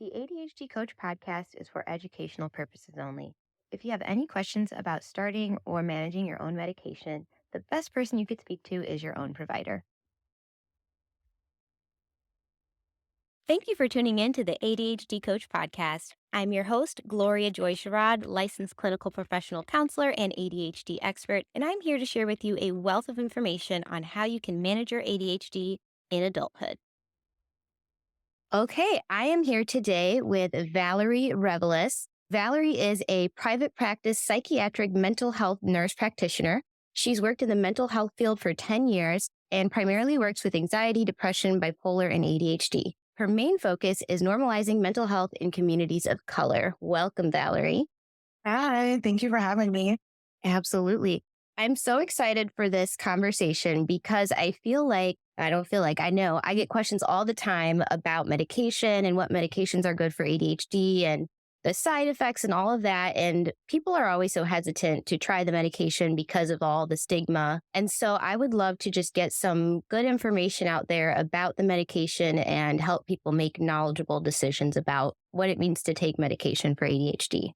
The ADHD Coach podcast is for educational purposes only. If you have any questions about starting or managing your own medication, the best person you could speak to is your own provider. Thank you for tuning in to the ADHD Coach podcast. I'm your host, Gloria Joy Sherrod, licensed clinical professional counselor and ADHD expert, and I'm here to share with you a wealth of information on how you can manage your ADHD in adulthood. Okay, I am here today with Valerie Revolus. Valerie is a private practice psychiatric mental health nurse practitioner. She's worked in the mental health field for 10 years and primarily works with anxiety, depression, bipolar, and ADHD. Her main focus is normalizing mental health in communities of color. Welcome, Valerie. Hi, thank you for having me. Absolutely. I'm so excited for this conversation because I know I get questions all the time about medication and what medications are good for ADHD and the side effects and all of that. And people are always so hesitant to try the medication because of all the stigma. And so I would love to just get some good information out there about the medication and help people make knowledgeable decisions about what it means to take medication for ADHD.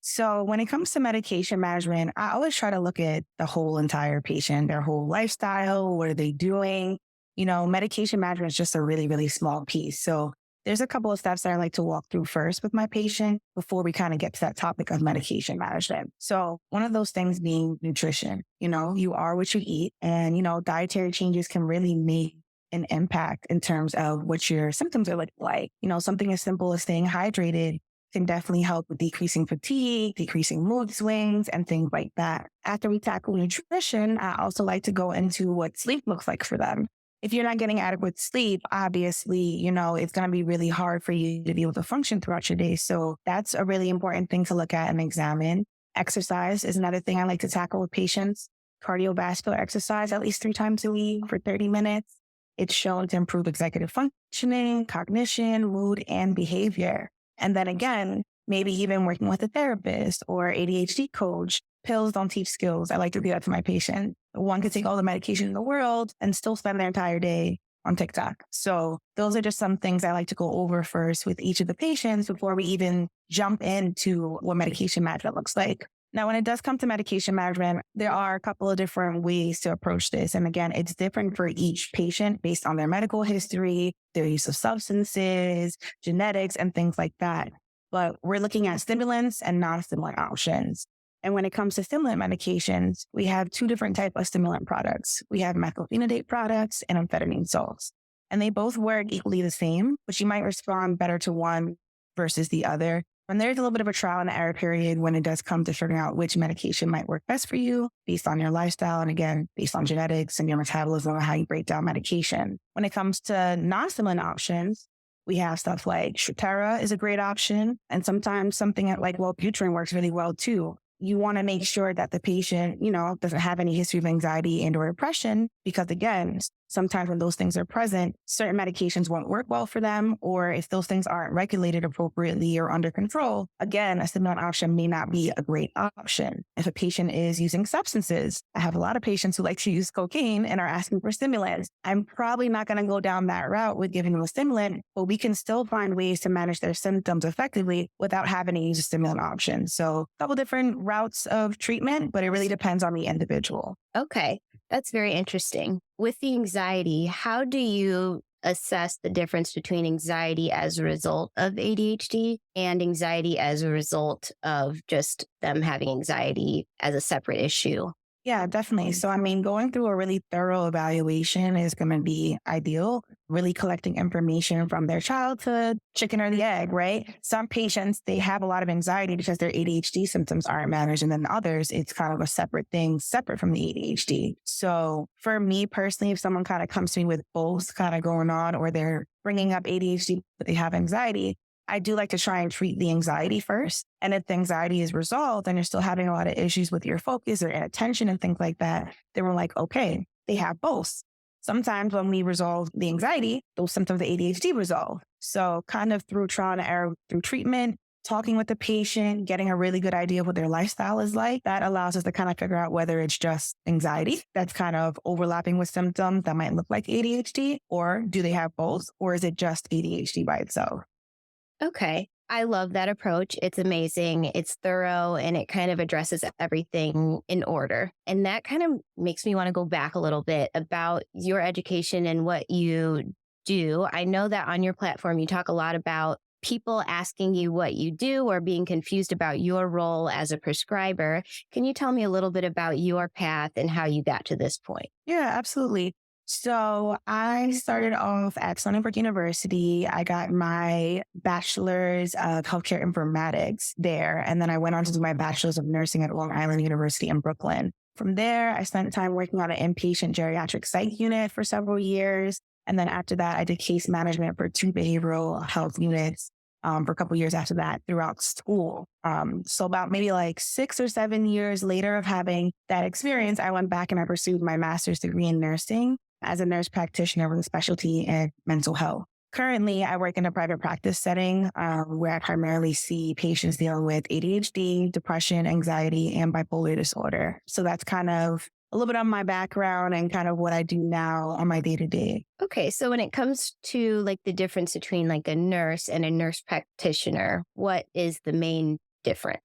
So, when it comes to medication management, I always try to look at the whole entire patient, their whole lifestyle, what are they doing? Medication management is just a really, really small piece. So, there's a couple of steps that I like to walk through first with my patient before we kind of get to that topic of medication management. So, one of those things being nutrition. You are what you eat, and, dietary changes can really make an impact in terms of what your symptoms are looking like. Something as simple as staying hydrated can definitely help with decreasing fatigue, decreasing mood swings, and things like that. After we tackle nutrition, I also like to go into what sleep looks like for them. If you're not getting adequate sleep, obviously, it's going to be really hard for you to be able to function throughout your day. So that's a really important thing to look at and examine. Exercise is another thing I like to tackle with patients. Cardiovascular exercise at least 3 times a week for 30 minutes. It's shown to improve executive functioning, cognition, mood, and behavior. And then again, maybe even working with a therapist or ADHD coach. Pills don't teach skills. I like to do that to my patient. One could take all the medication in the world and still spend their entire day on TikTok. So those are just some things I like to go over first with each of the patients before we even jump into what medication management looks like. Now, when it does come to medication management, there are a couple of different ways to approach this. And again, it's different for each patient based on their medical history, their use of substances, genetics, and things like that. But we're looking at stimulants and non-stimulant options. And when it comes to stimulant medications, we have two different types of stimulant products. We have methylphenidate products and amphetamine salts. And they both work equally the same, but you might respond better to one versus the other. And there's a little bit of a trial and error period when it does come to figuring out which medication might work best for you based on your lifestyle. And again, based on genetics and your metabolism and how you break down medication. When it comes to non-stimulant options, we have stuff like Strattera is a great option. And sometimes something like Wellbutrin works really well too. You want to make sure that the patient, doesn't have any history of anxiety and or depression, because again, sometimes when those things are present, certain medications won't work well for them. Or if those things aren't regulated appropriately or under control, again, a stimulant option may not be a great option. If a patient is using substances, I have a lot of patients who like to use cocaine and are asking for stimulants. I'm probably not going to go down that route with giving them a stimulant, but we can still find ways to manage their symptoms effectively without having to use a stimulant option. So a couple different routes of treatment, but it really depends on the individual. Okay, that's very interesting. With the anxiety, how do you assess the difference between anxiety as a result of ADHD and anxiety as a result of just them having anxiety as a separate issue? Yeah, definitely. So, going through a really thorough evaluation is going to be ideal. Really collecting information from their childhood, chicken or the egg, right? Some patients, they have a lot of anxiety because their ADHD symptoms aren't managed. And then others, it's kind of a separate thing, separate from the ADHD. So for me personally, if someone kind of comes to me with both kind of going on, or they're bringing up ADHD, but they have anxiety, I do like to try and treat the anxiety first. And if the anxiety is resolved and you're still having a lot of issues with your focus or attention and things like that, then we're like, okay, they have both. Sometimes when we resolve the anxiety, those symptoms of ADHD resolve. So kind of through trial and error, through treatment, talking with the patient, getting a really good idea of what their lifestyle is like, that allows us to kind of figure out whether it's just anxiety that's kind of overlapping with symptoms that might look like ADHD, or do they have both, or is it just ADHD by itself? Okay. I love that approach. It's amazing. It's thorough and it kind of addresses everything in order. And that kind of makes me want to go back a little bit about your education and what you do. I know that on your platform, you talk a lot about people asking you what you do or being confused about your role as a prescriber. Can you tell me a little bit about your path and how you got to this point? Yeah, absolutely. So I started off at Stony Brook University. I got my bachelor's of healthcare informatics there. And then I went on to do my bachelor's of nursing at Long Island University in Brooklyn. From there, I spent time working on an inpatient geriatric psych unit for several years. And then after that, I did case management for two behavioral health units for a couple of years after that throughout school. So about maybe like 6 or 7 years later of having that experience, I went back and I pursued my master's degree in nursing as a nurse practitioner with a specialty in mental health. Currently, I work in a private practice setting where I primarily see patients dealing with ADHD, depression, anxiety, and bipolar disorder. So that's kind of a little bit on my background and kind of what I do now on my day to day. Okay, so when it comes to like the difference between like a nurse and a nurse practitioner, what is the main difference?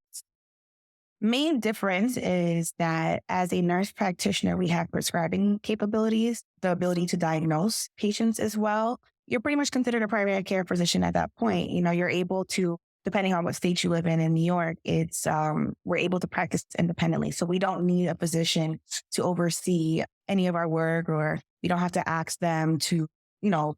Main difference is that as a nurse practitioner, we have prescribing capabilities, the ability to diagnose patients as well. You're pretty much considered a primary care physician at that point. You know, you're able to, depending on what state you live in New York, it's we're able to practice independently. So we don't need a physician to oversee any of our work, or we don't have to ask them to,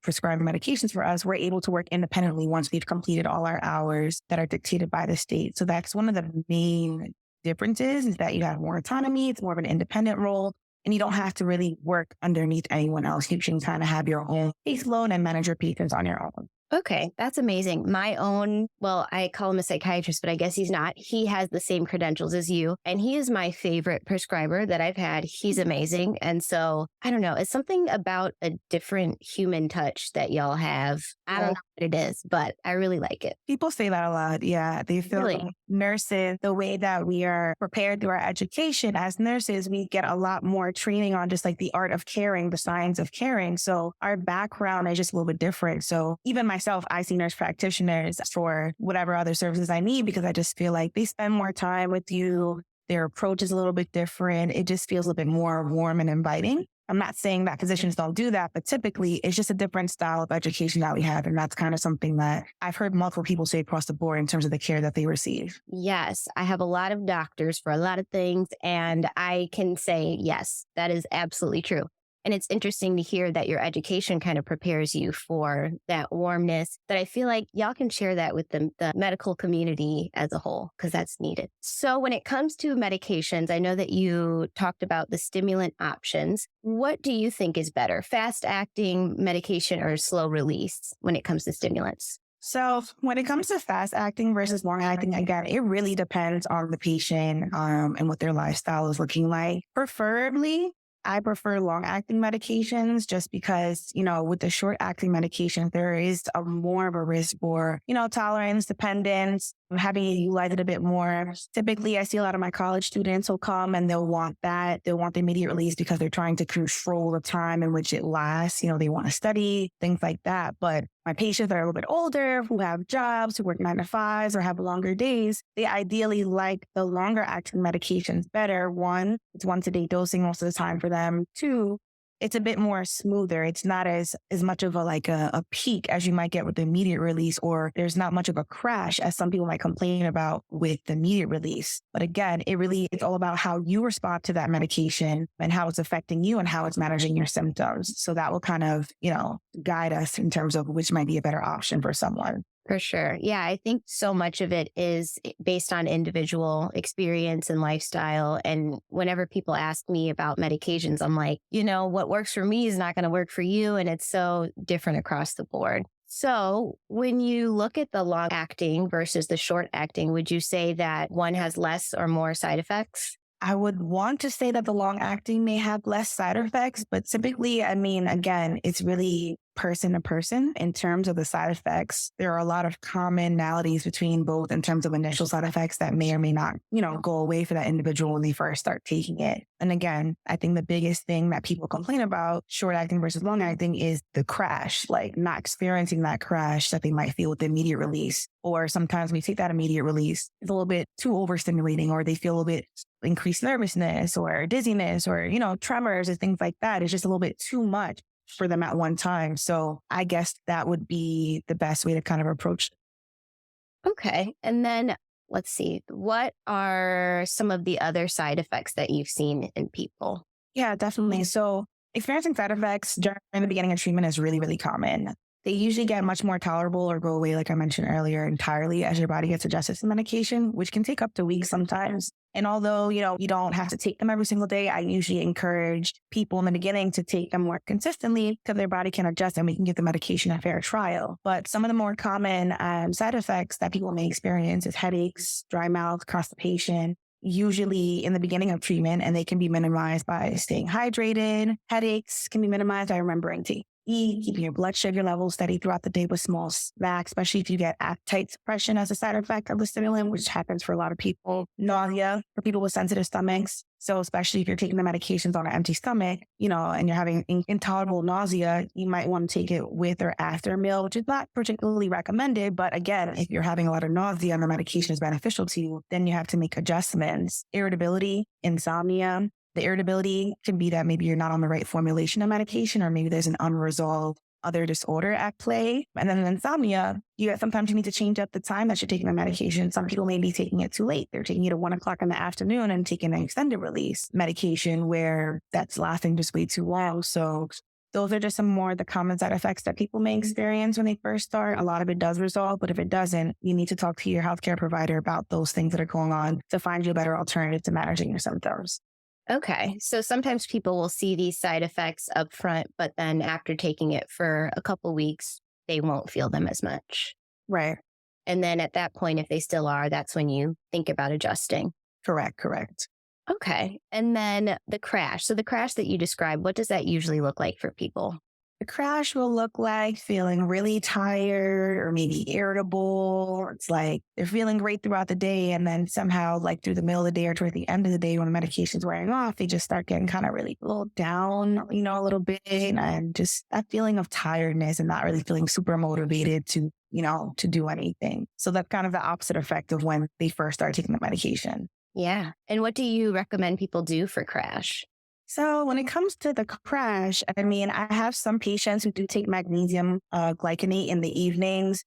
prescribe medications for us. We're able to work independently once we've completed all our hours that are dictated by the state. So that's one of the main differences, is that you have more autonomy. It's more of an independent role, and you don't have to really work underneath anyone else. You can kind of have your own caseload and manage your patients on your own. Okay, that's amazing. My own, well, I call him a psychiatrist, but I guess he's not. He has the same credentials as you, and he is my favorite prescriber that I've had. He's amazing. And so I don't know, it's something about a different human touch that y'all have. I don't know what it is, but I really like it. People say that a lot. Yeah. They feel Really? like nurses, the way that we are prepared through our education as nurses, we get a lot more training on just like the art of caring, the science of caring. So our background is just a little bit different. So even myself, I see nurse practitioners for whatever other services I need, because I just feel like they spend more time with you. Their approach is a little bit different. It just feels a little bit more warm and inviting. I'm not saying that physicians don't do that, but typically it's just a different style of education that we have. And that's kind of something that I've heard multiple people say across the board in terms of the care that they receive. Yes, I have a lot of doctors for a lot of things, and I can say, yes, that is absolutely true. And it's interesting to hear that your education kind of prepares you for that warmness that I feel like y'all can share that with the medical community as a whole, because that's needed. So when it comes to medications, I know that you talked about the stimulant options. What do you think is better, fast acting medication or slow release when it comes to stimulants? So when it comes to fast acting versus long acting, again, it really depends on the patient and what their lifestyle is looking like. Preferably, I prefer long acting medications just because, with the short acting medications, there is a more of a risk for, tolerance, dependence, having to utilize it a bit more. Typically, I see a lot of my college students who come and they'll want that. They'll want the immediate release because they're trying to control the time in which it lasts. They want to study, things like that. But my patients that are a little bit older, who have jobs, who work 9 to 5s or have longer days, they ideally like the longer acting medications better. One, it's once a day dosing most of the time for them. Two, it's a bit more smoother. It's not as much of a peak as you might get with the immediate release, or there's not much of a crash as some people might complain about with the immediate release. But again, it's all about how you respond to that medication and how it's affecting you and how it's managing your symptoms. So that will kind of, guide us in terms of which might be a better option for someone. For sure. Yeah, I think so much of it is based on individual experience and lifestyle. And whenever people ask me about medications, I'm like, what works for me is not going to work for you. And it's so different across the board. So when you look at the long acting versus the short acting, would you say that one has less or more side effects? I would want to say that the long acting may have less side effects, but typically, again, it's really person to person in terms of the side effects. There are a lot of commonalities between both in terms of initial side effects that may or may not, go away for that individual when they first start taking it. And again, I think the biggest thing that people complain about, short acting versus long acting, is the crash, like not experiencing that crash that they might feel with the immediate release. Or sometimes we take that immediate release, it's a little bit too overstimulating, or they feel a little bit increased nervousness or dizziness or, tremors and things like that. It's just a little bit too much for them at one time. So I guess that would be the best way to kind of approach. Okay. And then let's see, what are some of the other side effects that you've seen in people? Yeah, definitely. So experiencing side effects during the beginning of treatment is really, really common. They usually get much more tolerable or go away, like I mentioned earlier, entirely as your body gets adjusted to medication, which can take up to weeks sometimes. And although, you don't have to take them every single day, I usually encourage people in the beginning to take them more consistently because their body can adjust and we can give the medication a fair trial. But some of the more common side effects that people may experience is headaches, dry mouth, constipation, usually in the beginning of treatment, and they can be minimized by staying hydrated. Headaches can be minimized by remembering to eat, keeping your blood sugar levels steady throughout the day with small snacks, especially if you get appetite suppression as a side effect of the stimulant, which happens for a lot of people. Nausea for people with sensitive stomachs. So especially if you're taking the medications on an empty stomach, and you're having intolerable nausea, you might want to take it with or after a meal, which is not particularly recommended. But again, if you're having a lot of nausea and the medication is beneficial to you, then you have to make adjustments. Irritability, insomnia. The irritability can be that maybe you're not on the right formulation of medication, or maybe there's an unresolved other disorder at play. And then insomnia, sometimes you need to change up the time that you're taking the medication. Some people may be taking it too late. They're taking it at 1 o'clock in the afternoon and taking an extended release medication where that's lasting just way too long. So those are just some more of the common side effects that people may experience when they first start. A lot of it does resolve, but if it doesn't, you need to talk to your healthcare provider about those things that are going on to find you a better alternative to managing your symptoms. Okay. So sometimes people will see these side effects up front, but then after taking it for a couple weeks, they won't feel them as much. Right. And then at that point, if they still are, that's when you think about adjusting. Correct. Okay. And then the crash. So the crash that you described, what does that usually look like for people? The crash will look like feeling really tired or maybe irritable. It's like they're feeling great throughout the day. And then somehow, like through the middle of the day or toward the end of the day, when the medication's wearing off, they just start getting kind of really a little down, a little bit. And just that feeling of tiredness and not really feeling super motivated to do anything. So that's kind of the opposite effect of when they first start taking the medication. Yeah. And what do you recommend people do for crash? So when it comes to the crash, I have some patients who do take magnesium glycinate in the evenings,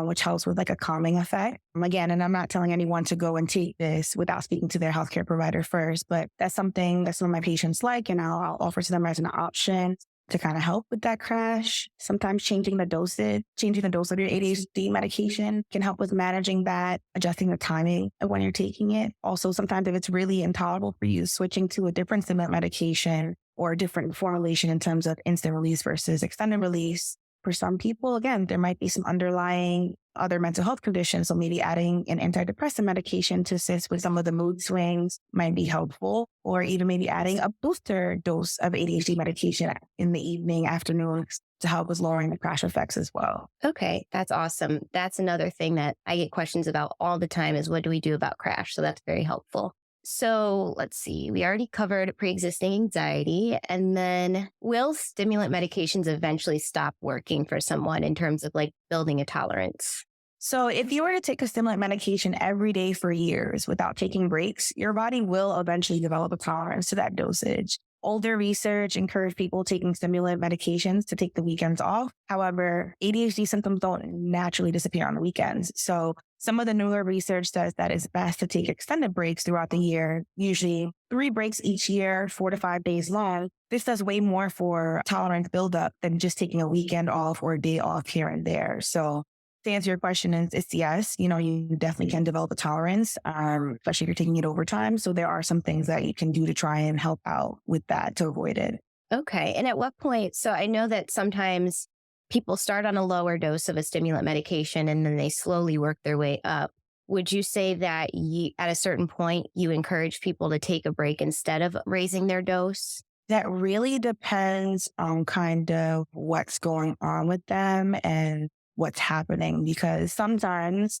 which helps with like a calming effect. Again, and I'm not telling anyone to go and take this without speaking to their healthcare provider first, but that's something that some of my patients like, and I'll offer to them as an option to kind of help with that crash. Sometimes changing the dose of your ADHD medication can help with managing that, adjusting the timing of when you're taking it. Also, sometimes if it's really intolerable for you, switching to a different stimulant medication or a different formulation in terms of instant release versus extended release. For some people, again, there might be some underlying other mental health conditions. So maybe adding an antidepressant medication to assist with some of the mood swings might be helpful, or even maybe adding a booster dose of ADHD medication in the evening, afternoon to help with lowering the crash effects as well. Okay, that's awesome. That's another thing that I get questions about all the time is what do we do about crash? So that's very helpful. So let's see, we already covered pre-existing anxiety, and then will stimulant medications eventually stop working for someone in terms of like building a tolerance? So if you were to take a stimulant medication every day for years without taking breaks, your body will eventually develop a tolerance to that dosage. Older research encouraged people taking stimulant medications to take the weekends off. However, ADHD symptoms don't naturally disappear on the weekends. So some of the newer research says that it's best to take extended breaks throughout the year, usually 3 breaks each year, 4 to 5 days long. This does way more for tolerance buildup than just taking a weekend off or a day off here and there. So to answer your question, it's yes, you definitely can develop a tolerance, especially if you're taking it over time. So there are some things that you can do to try and help out with that to avoid it. Okay. And at what point? So I know that sometimes people start on a lower dose of a stimulant medication and then they slowly work their way up. Would you say that at a certain point, you encourage people to take a break instead of raising their dose? That really depends on kind of what's going on with them and what's happening because sometimes,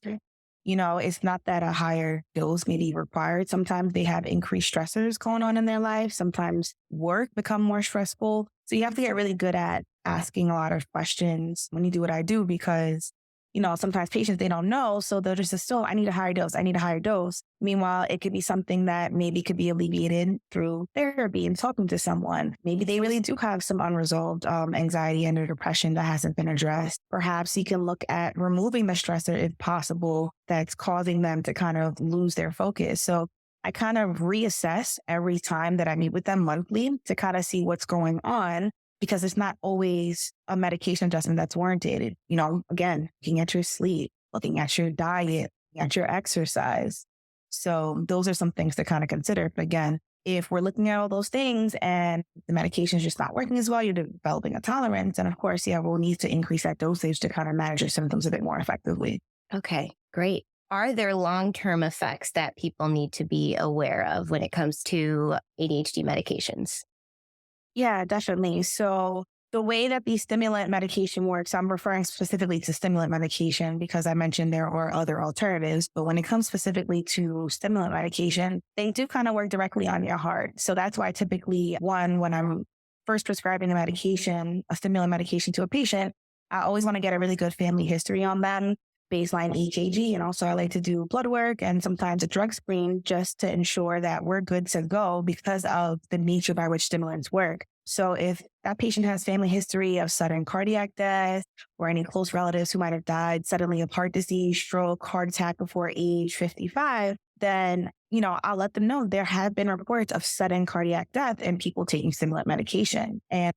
it's not that a higher dose may be required. Sometimes they have increased stressors going on in their life. Sometimes work become more stressful. So you have to get really good at asking a lot of questions when you do what I do because, sometimes patients, they don't know. So they'll just assume, I need a higher dose. I need a higher dose. Meanwhile, it could be something that maybe could be alleviated through therapy and talking to someone. Maybe they really do have some unresolved anxiety and or depression that hasn't been addressed. Perhaps you can look at removing the stressor if possible that's causing them to kind of lose their focus. So I kind of reassess every time that I meet with them monthly to kind of see what's going on because it's not always a medication adjustment that's warranted. Again, looking at your sleep, looking at your diet, looking at your exercise. So those are some things to kind of consider. But again, if we're looking at all those things and the medication is just not working as well, you're developing a tolerance. And of course, yeah, we'll need to increase that dosage to kind of manage your symptoms a bit more effectively. Okay, great. Are there long-term effects that people need to be aware of when it comes to ADHD medications? Yeah, definitely. So the way that the stimulant medication works, I'm referring specifically to stimulant medication because I mentioned there are other alternatives. But when it comes specifically to stimulant medication, they do kind of work directly on your heart. So that's why typically, one, when I'm first prescribing a medication, a stimulant medication to a patient, I always want to get a really good family history on them, baseline EKG. And also, I like to do blood work and sometimes a drug screen just to ensure that we're good to go because of the nature by which stimulants work. So if that patient has family history of sudden cardiac death or any close relatives who might have died suddenly of heart disease, stroke, heart attack before age 55, then, I'll let them know there have been reports of sudden cardiac death in people taking stimulant medication. And,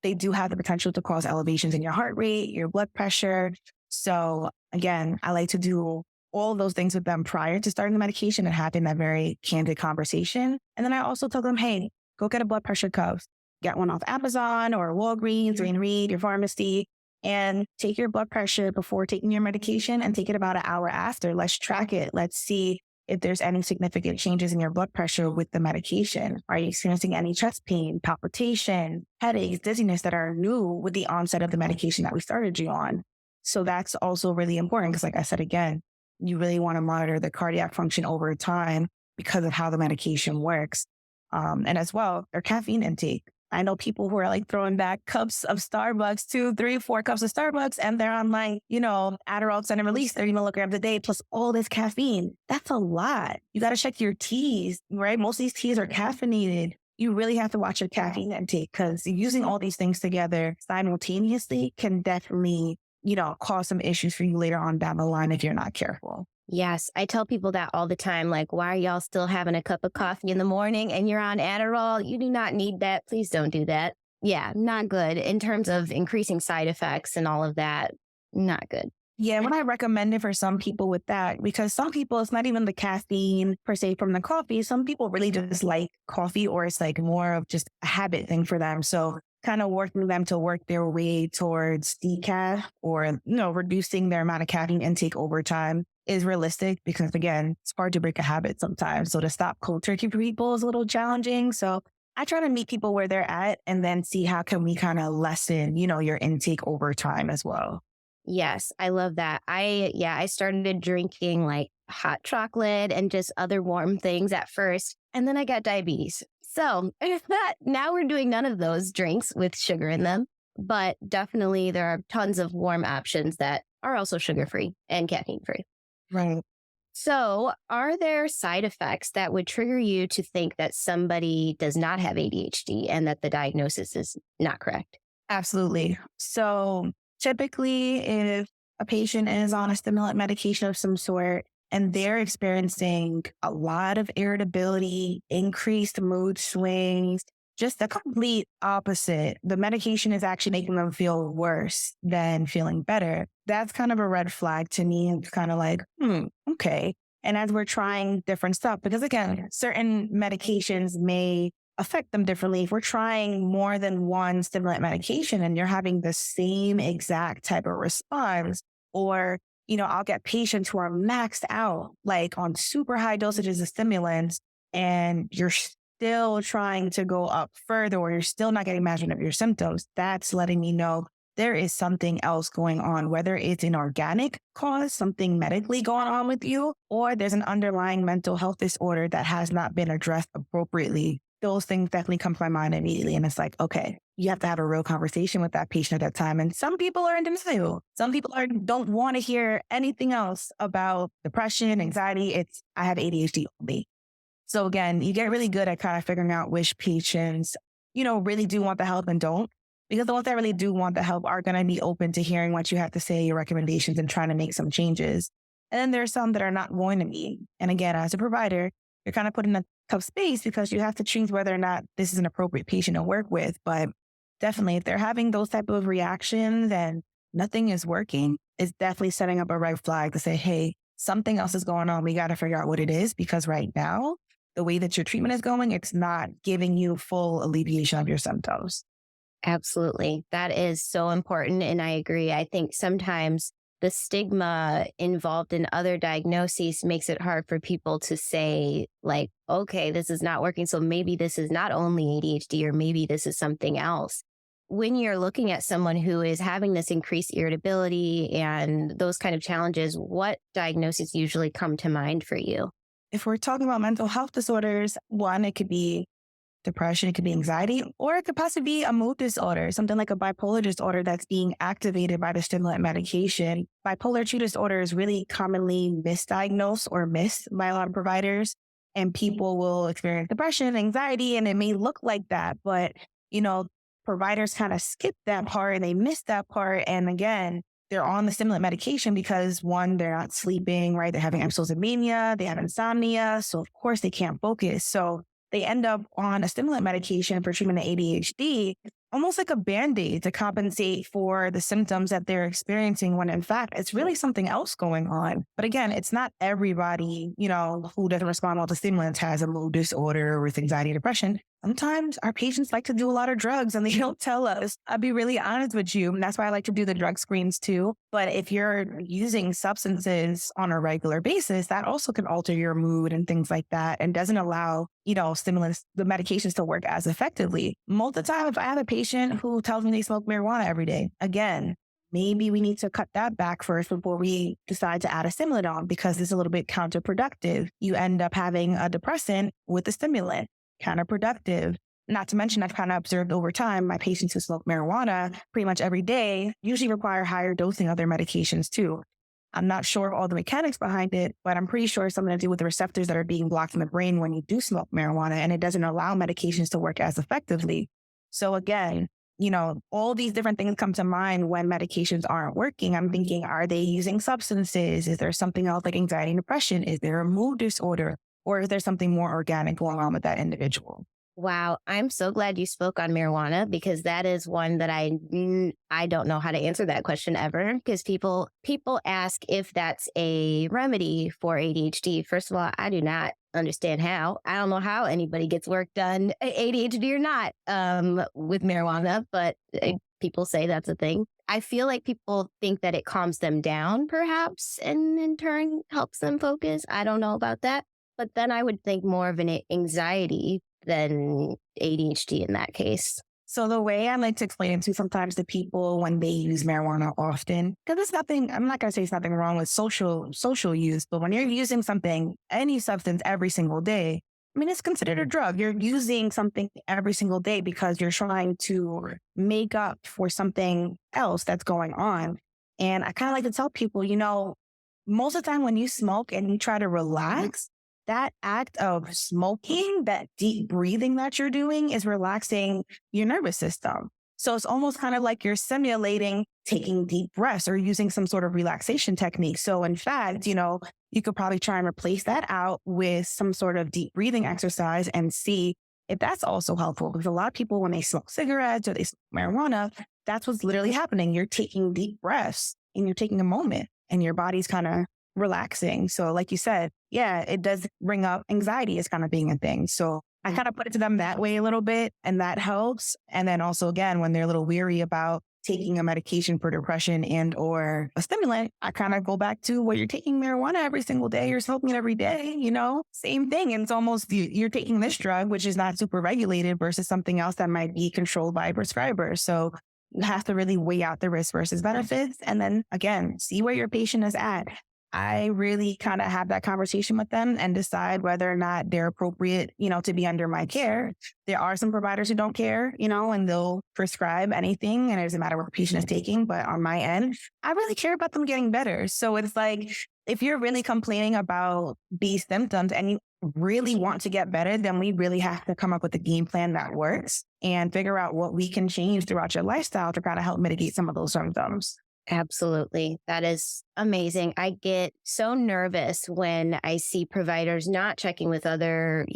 they do have the potential to cause elevations in your heart rate, your blood pressure. So again, I like to do all of those things with them prior to starting the medication and having that very candid conversation. And then I also tell them, hey, go get a blood pressure cuff, get one off Amazon or Walgreens, Reed Reed, your pharmacy, and take your blood pressure before taking your medication and take it about an hour after. Let's track it. Let's see if there's any significant changes in your blood pressure with the medication. Are you experiencing any chest pain, palpitation, headaches, dizziness that are new with the onset of the medication that we started you on? So that's also really important because, like I said, again, you really want to monitor the cardiac function over time because of how the medication works. And as well, their caffeine intake. I know people who are like throwing back cups of Starbucks, 2, 3, 4 cups of Starbucks, and they're on like, Adderall extended release 30 milligrams a day plus all this caffeine. That's a lot. You got to check your teas, right? Most of these teas are caffeinated. You really have to watch your caffeine intake because using all these things together simultaneously can definitely, cause some issues for you later on down the line if you're not careful. Yes, I tell people that all the time. Like, why are y'all still having a cup of coffee in the morning and you're on Adderall? You do not need that. Please don't do that. Yeah, not good in terms of increasing side effects and all of that. Not good. Yeah, when I recommend it for some people with that, because some people, it's not even the caffeine per se from the coffee. Some people really just like coffee or it's like more of just a habit thing for them. So kind of working them to work their way towards decaf or, reducing their amount of caffeine intake over time is realistic because again, it's hard to break a habit sometimes. So to stop cold turkey for people is a little challenging. So I try to meet people where they're at and then see how can we kind of lessen, your intake over time as well. Yes, I love that. I started drinking like hot chocolate and just other warm things at first, and then I got diabetes. So now we're doing none of those drinks with sugar in them, but definitely there are tons of warm options that are also sugar free and caffeine free. Right. So, are there side effects that would trigger you to think that somebody does not have ADHD and that the diagnosis is not correct? Absolutely. So typically, if a patient is on a stimulant medication of some sort and they're experiencing a lot of irritability, increased mood swings, just the complete opposite, the medication is actually making them feel worse than feeling better. That's kind of a red flag to me. It's kind of like, okay. And as we're trying different stuff, because again, certain medications may affect them differently. If we're trying more than one stimulant medication and you're having the same exact type of response, or, I'll get patients who are maxed out, like on super high dosages of stimulants, and you're still trying to go up further or you're still not getting management of your symptoms, that's letting me know there is something else going on, whether it's an organic cause, something medically going on with you, or there's an underlying mental health disorder that has not been addressed appropriately. Those things definitely come to my mind immediately. And it's like, okay, you have to have a real conversation with that patient at that time. And some people are in denial. Some people don't want to hear anything else about depression, anxiety. It's, I have ADHD only. So again, you get really good at kind of figuring out which patients, really do want the help and don't. Because the ones that really do want the help are going to be open to hearing what you have to say, your recommendations, and trying to make some changes. And then there's some that are not going to be. And again, as a provider, you're kind of put in a tough space because you have to choose whether or not this is an appropriate patient to work with. But definitely, if they're having those type of reactions and nothing is working, it's definitely setting up a red flag to say, hey, something else is going on. We got to figure out what it is because right now, the way that your treatment is going, it's not giving you full alleviation of your symptoms. Absolutely. That is so important. And I agree. I think sometimes the stigma involved in other diagnoses makes it hard for people to say, like, okay, this is not working. So maybe this is not only ADHD or maybe this is something else. When you're looking at someone who is having this increased irritability and those kind of challenges, what diagnoses usually come to mind for you? If we're talking about mental health disorders, one, it could be depression, it could be anxiety, or it could possibly be a mood disorder, something like a bipolar disorder that's being activated by the stimulant medication. Bipolar 2 disorder is really commonly misdiagnosed or missed by a lot of providers, and people will experience depression, anxiety, and it may look like that, but, providers kind of skip that part and they miss that part. And again, they're on the stimulant medication because one, they're not sleeping, right? They're having episodes of mania, they have insomnia. So of course they can't focus. So they end up on a stimulant medication for treatment of ADHD, almost like a Band-Aid to compensate for the symptoms that they're experiencing when in fact, it's really something else going on. But again, it's not everybody, who doesn't respond well to stimulants has a mood disorder or with anxiety and depression. Sometimes our patients like to do a lot of drugs and they don't tell us. I'll be really honest with you. And that's why I like to do the drug screens too. But if you're using substances on a regular basis, that also can alter your mood and things like that and doesn't allow, stimulants, the medications to work as effectively. Most of the time, if I have a patient who tells me they smoke marijuana every day, again, maybe we need to cut that back first before we decide to add a stimulant on because it's a little bit counterproductive. You end up having a depressant with a stimulant. Counterproductive. Not to mention, I've kind of observed over time, my patients who smoke marijuana pretty much every day usually require higher dosing of their medications too. I'm not sure of all the mechanics behind it, but I'm pretty sure it's something to do with the receptors that are being blocked in the brain when you do smoke marijuana, and it doesn't allow medications to work as effectively. So again, all these different things come to mind when medications aren't working. I'm thinking, are they using substances? Is there something else like anxiety and depression? Is there a mood disorder? Or is there something more organic going on with that individual? Wow, I'm so glad you spoke on marijuana because that is one that I don't know how to answer that question ever because people ask if that's a remedy for ADHD. First of all, I do not understand how. I don't know how anybody gets work done, ADHD or not, with marijuana, but people say that's a thing. I feel like people think that it calms them down, perhaps, and in turn helps them focus. I don't know about that. But then I would think more of an anxiety than ADHD in that case. So the way I like to explain it to sometimes the people when they use marijuana often, because it's nothing, I'm not going to say it's nothing wrong with social use, but when you're using something, any substance every single day, it's considered a drug. You're using something every single day because you're trying to make up for something else that's going on. And I kind of like to tell people, most of the time when you smoke and you try to relax, that act of smoking, that deep breathing that you're doing is relaxing your nervous system. So it's almost kind of like you're simulating taking deep breaths or using some sort of relaxation technique. So in fact, you could probably try and replace that out with some sort of deep breathing exercise and see if that's also helpful. Because a lot of people, when they smoke cigarettes or they smoke marijuana, that's what's literally happening. You're taking deep breaths and you're taking a moment and your body's kind of relaxing. So like you said, yeah, it does bring up anxiety as kind of being a thing. So I kind of put it to them that way a little bit and that helps. And then also, again, when they're a little weary about taking a medication for depression and or a stimulant, I kind of go back to, well, you're taking marijuana every single day, you're smoking it every day, same thing. And it's almost you're taking this drug, which is not super regulated versus something else that might be controlled by a prescriber. So you have to really weigh out the risk versus benefits. And then again, see where your patient is at. I really kind of have that conversation with them and decide whether or not they're appropriate, to be under my care. There are some providers who don't care, and they'll prescribe anything and it doesn't matter what the patient is taking. But on my end, I really care about them getting better. So it's like, if you're really complaining about these symptoms and you really want to get better, then we really have to come up with a game plan that works and figure out what we can change throughout your lifestyle to kind of help mitigate some of those symptoms. Absolutely. That is amazing. I get so nervous when I see providers not checking with other,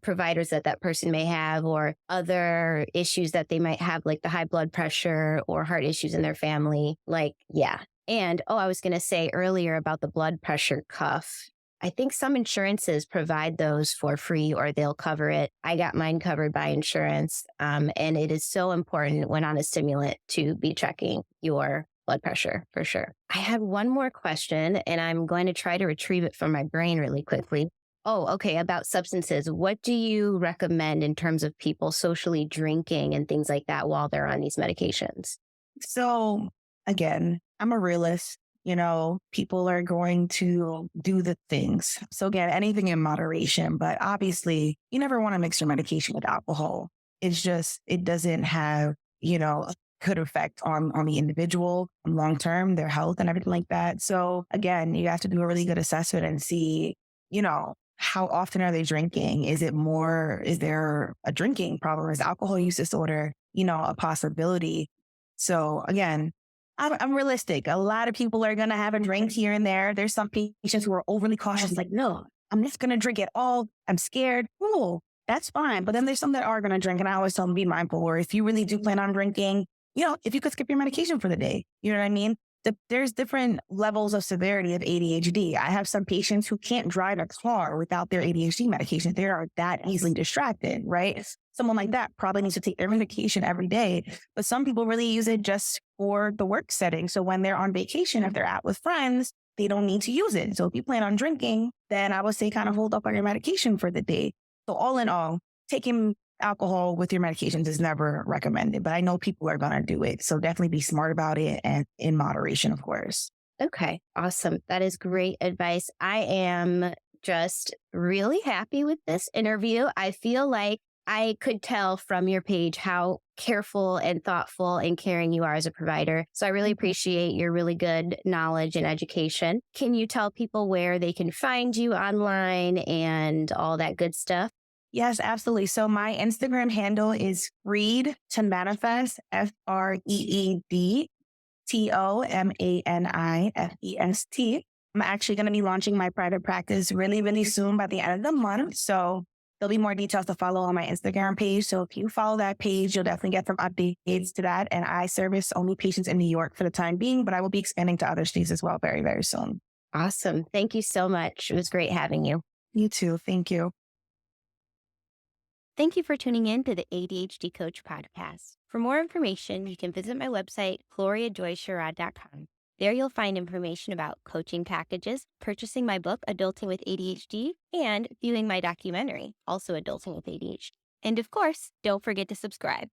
providers that person may have or other issues that they might have, like the high blood pressure or heart issues in their family. Like, yeah. And, I was going to say earlier about the blood pressure cuff. I think some insurances provide those for free or they'll cover it. I got mine covered by insurance. And it is so important when on a stimulant to be checking your blood pressure for sure. I had one more question and I'm going to try to retrieve it from my brain really quickly. Oh, okay. About substances. What do you recommend in terms of people socially drinking and things like that while they're on these medications? So again, I'm a realist. People are going to do the things. So again, anything in moderation, but obviously you never want to mix your medication with alcohol. It's just, it doesn't have, a good effect on the individual long-term, their health and everything like that. So again, you have to do a really good assessment and see, how often are they drinking? Is there a drinking problem? Is alcohol use disorder, a possibility? So again, I'm realistic. A lot of people are going to have a drink here and there. There's some patients who are overly cautious, like, no, I'm just going to drink it all. I'm scared. Cool, that's fine. But then there's some that are going to drink. And I always tell them, be mindful. Or if you really do plan on drinking, if you could skip your medication for the day, you know what I mean? There's different levels of severity of ADHD. I have some patients who can't drive a car without their ADHD medication. They are that easily distracted, right? Someone like that probably needs to take their medication every day. But some people really use it just for the work setting. So when they're on vacation, if they're out with friends, they don't need to use it. So if you plan on drinking, then I would say kind of hold up on your medication for the day. So all in all, taking alcohol with your medications is never recommended, but I know people are going to do it. So definitely be smart about it and in moderation, of course. Okay, awesome. That is great advice. I am just really happy with this interview. I feel like I could tell from your page how careful and thoughtful and caring you are as a provider. So I really appreciate your really good knowledge and education. Can you tell people where they can find you online and all that good stuff? Yes, absolutely. So my Instagram handle is Freed to Manifest, FREEDTOMANIFEST. I'm actually going to be launching my private practice really, really soon by the end of the month. So there'll be more details to follow on my Instagram page. So if you follow that page, you'll definitely get some updates to that. And I service only patients in New York for the time being, but I will be expanding to other states as well very, very soon. Awesome. Thank you so much. It was great having you. You too. Thank you. Thank you for tuning in to the ADHD Coach podcast. For more information, you can visit my website, gloriajoysherrod.com. There you'll find information about coaching packages, purchasing my book, Adulting with ADHD, and viewing my documentary, also Adulting with ADHD. And of course, don't forget to subscribe.